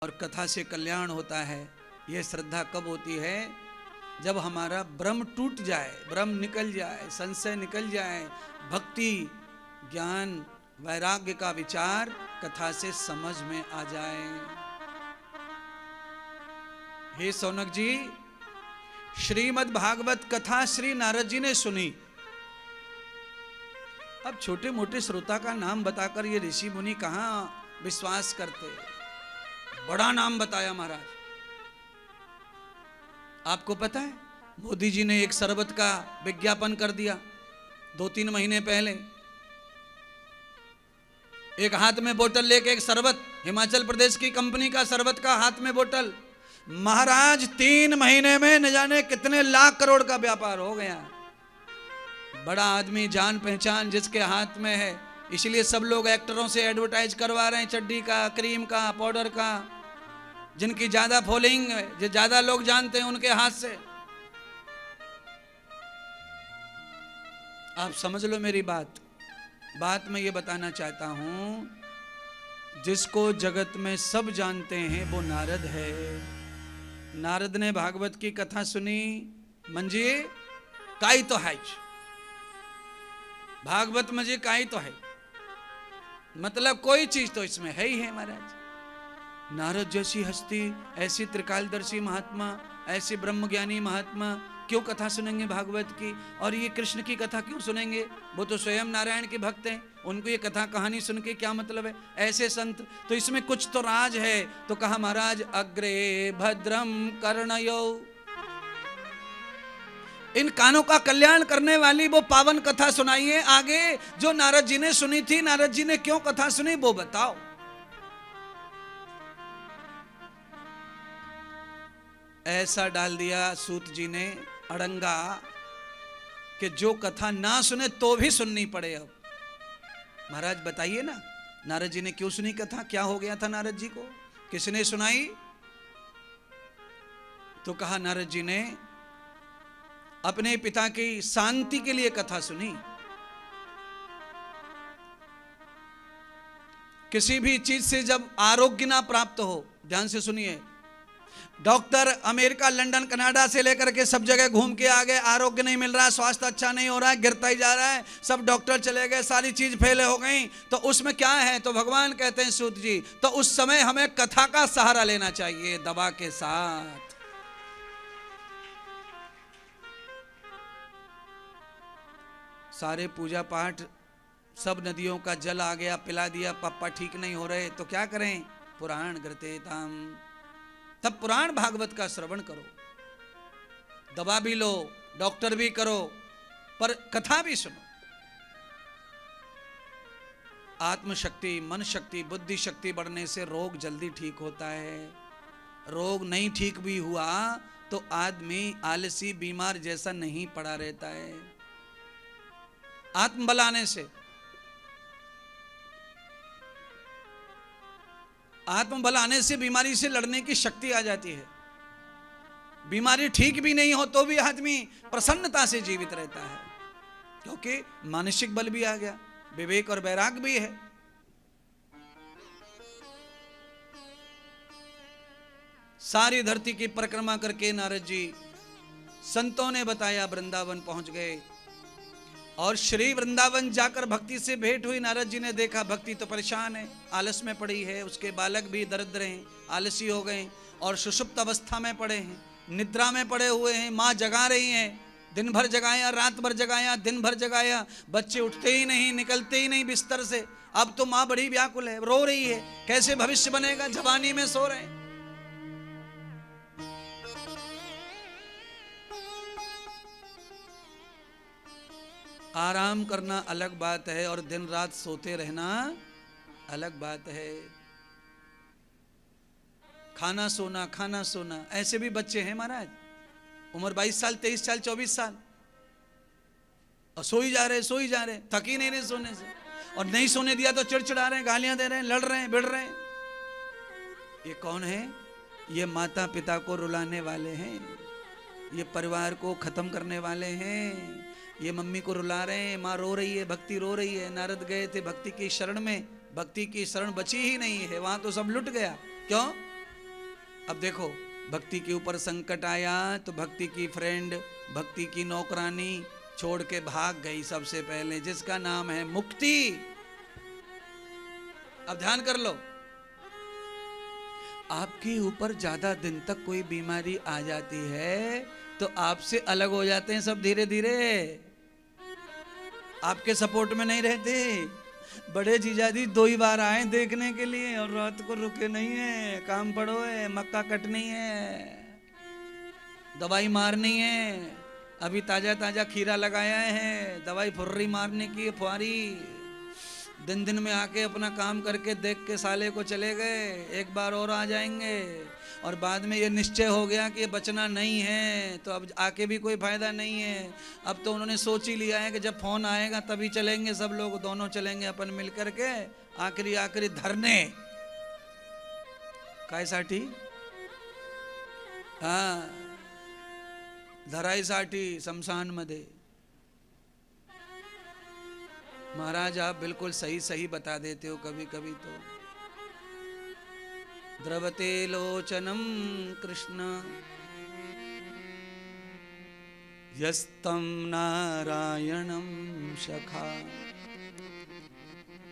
और कथा से कल्याण होता है। ये श्रद्धा कब होती है? जब हमारा भ्रम टूट जाए, भ्रम निकल जाए, संशय निकल जाए, भक्ति ज्ञान वैराग्य का विचार कथा से समझ में आ जाए। हे सौनक जी, श्रीमद् भागवत कथा श्री नारद जी ने सुनी। अब छोटे मोटे श्रोता का नाम बताकर ये ऋषि मुनि कहां विश्वास करते? बड़ा नाम बताया महाराज। आपको पता है मोदी जी ने एक शरबत का विज्ञापन कर दिया 2-3 महीने पहले। एक हाथ में बोतल लेके एक शरबत, हिमाचल प्रदेश की कंपनी का शरबत का हाथ में बोतल। महाराज 3 महीने में न जाने कितने लाख करोड़ का व्यापार हो गया। बड़ा आदमी, जान पहचान जिसके हाथ में है, इसलिए सब लोग एक्टरों से एडवर्टाइज करवा रहे हैं, चड्डी का, क्रीम का, पाउडर का। जिनकी ज्यादा फॉलोइंग है, जो ज्यादा लोग जानते हैं, उनके हाथ से। आप समझ लो मेरी बात मैं ये बताना चाहता हूं, जिसको जगत में सब जानते हैं वो नारद है। नारद ने भागवत की कथा सुनी, मंजी काई तो है, भागवत मंजी काई तो है, मतलब कोई चीज तो इसमें है ही है महाराज। नारद जैसी हस्ती, ऐसी त्रिकालदर्शी महात्मा, ऐसे ब्रह्मज्ञानी महात्मा क्यों कथा सुनेंगे भागवत की? और ये कृष्ण की कथा क्यों सुनेंगे? वो तो स्वयं नारायण के भक्त हैं, उनको ये कथा कहानी सुन के क्या मतलब है? ऐसे संत, तो इसमें कुछ तो राज है। तो कहा महाराज, अग्रे भद्रम कर्णयो, इन कानों का कल्याण करने वाली वो पावन कथा सुनाइए। आगे जो नारद जी ने सुनी थी, नारद जी ने क्यों कथा सुनी वो बताओ। ऐसा डाल दिया सूत जी ने अड़ंगा कि जो कथा ना सुने तो भी सुननी पड़े। अब महाराज बताइए ना, नारद जी ने क्यों सुनी कथा? क्या हो गया था नारद जी को? किसने सुनाई? तो कहा नारद जी ने अपने पिता की शांति के लिए कथा सुनी। किसी भी चीज से जब आरोग्य ना प्राप्त हो, ध्यान से सुनिए, डॉक्टर अमेरिका, लंदन, कनाडा से लेकर के सब जगह घूम के आ गए, आरोग्य नहीं मिल रहा है, स्वास्थ्य अच्छा नहीं हो रहा है, गिरता ही जा रहा है, सब डॉक्टर चले गए, सारी चीज फेल हो गई, तो उसमें क्या है? तो भगवान कहते हैं सूत जी, तो उस समय हमें कथा का सहारा लेना चाहिए दवा के साथ। सारे पूजा पाठ, सब नदियों का जल आ गया, पिला दिया, पप्पा ठीक नहीं हो रहे, तो क्या करें? पुराण गृते ताम, तब पुराण भागवत का श्रवण करो, दवा भी लो, डॉक्टर भी करो, पर कथा भी सुनो। आत्मशक्ति, मन शक्ति, बुद्धि शक्ति बढ़ने से रोग जल्दी ठीक होता है। रोग नहीं ठीक भी हुआ तो आदमी आलसी, बीमार जैसा नहीं पड़ा रहता है। आत्मबल आने से, आत्मबल आने से बीमारी से लड़ने की शक्ति आ जाती है। बीमारी ठीक भी नहीं हो तो भी आदमी प्रसन्नता से जीवित रहता है, क्योंकि मानसिक बल भी आ गया, विवेक और वैराग भी है। सारी धरती की परिक्रमा करके नारद जी, संतों ने बताया, वृंदावन पहुंच गए। और श्री वृंदावन जाकर भक्ति से भेंट हुई। नारद जी ने देखा भक्ति तो परेशान है, आलस में पड़ी है, उसके बालक भी दरिद्र हैं, आलसी हो गए और सुषुप्त अवस्था में पड़े हैं, निद्रा में पड़े हुए हैं। माँ जगा रही हैं, दिन भर जगाया, रात भर जगाया, दिन भर जगाया, बच्चे उठते ही नहीं, निकलते ही नहीं बिस्तर से। अब तो माँ बड़ी व्याकुल है, रो रही है, कैसे भविष्य बनेगा, जवानी में सो रहे हैं। आराम करना अलग बात है और दिन रात सोते रहना अलग बात है। खाना सोना, खाना सोना, ऐसे भी बच्चे हैं महाराज, उम्र 22 साल, 23 साल, 24 साल, और सोई जा रहे, थक ही नहीं रहे सोने से, और नहीं सोने दिया तो चिड़चिड़ा रहे हैं, गालियां दे रहे हैं, लड़ रहे हैं, भिड़ रहे हैं। ये कौन है? ये माता पिता को रुलाने वाले हैं, ये परिवार को खत्म करने वाले हैं। ये मम्मी को रुला रहे हैं, माँ रो रही है, भक्ति रो रही है। नारद गए थे भक्ति की शरण में, भक्ति की शरण बची ही नहीं है, वहां तो सब लुट गया। क्यों? अब देखो, भक्ति के ऊपर संकट आया तो भक्ति की फ्रेंड, भक्ति की नौकरानी छोड़ के भाग गई सबसे पहले, जिसका नाम है मुक्ति। अब ध्यान कर लो, आपके ऊपर ज्यादा दिन तक कोई बीमारी आ जाती है तो आपसे अलग हो जाते हैं सब धीरे धीरे, आपके सपोर्ट में नहीं रहते। बड़े जीजाजी 2 ही बार आए देखने के लिए और रात को रुके नहीं है, काम पड़ो है, मक्का कटनी है, दवाई मारनी है, अभी ताजा ताजा खीरा लगाया है, दवाई फुर्री मारने की फुहारी। दिन दिन में आके अपना काम करके देख के साले को चले गए, एक बार और आ जाएंगे, और बाद में ये निश्चय हो गया कि ये बचना नहीं है तो अब आके भी कोई फायदा नहीं है। अब तो उन्होंने सोच ही लिया है कि जब फोन आएगा तभी चलेंगे, सब लोग दोनों चलेंगे अपन मिल करके आखिरी आखिरी धरने कायसाठी, हाँ धराईसाठी शमशान मध्ये। महाराज आप बिल्कुल सही सही बता देते हो कभी कभी तो। द्रवते लोचनम कृष्ण यस्तम नारायणम सखा।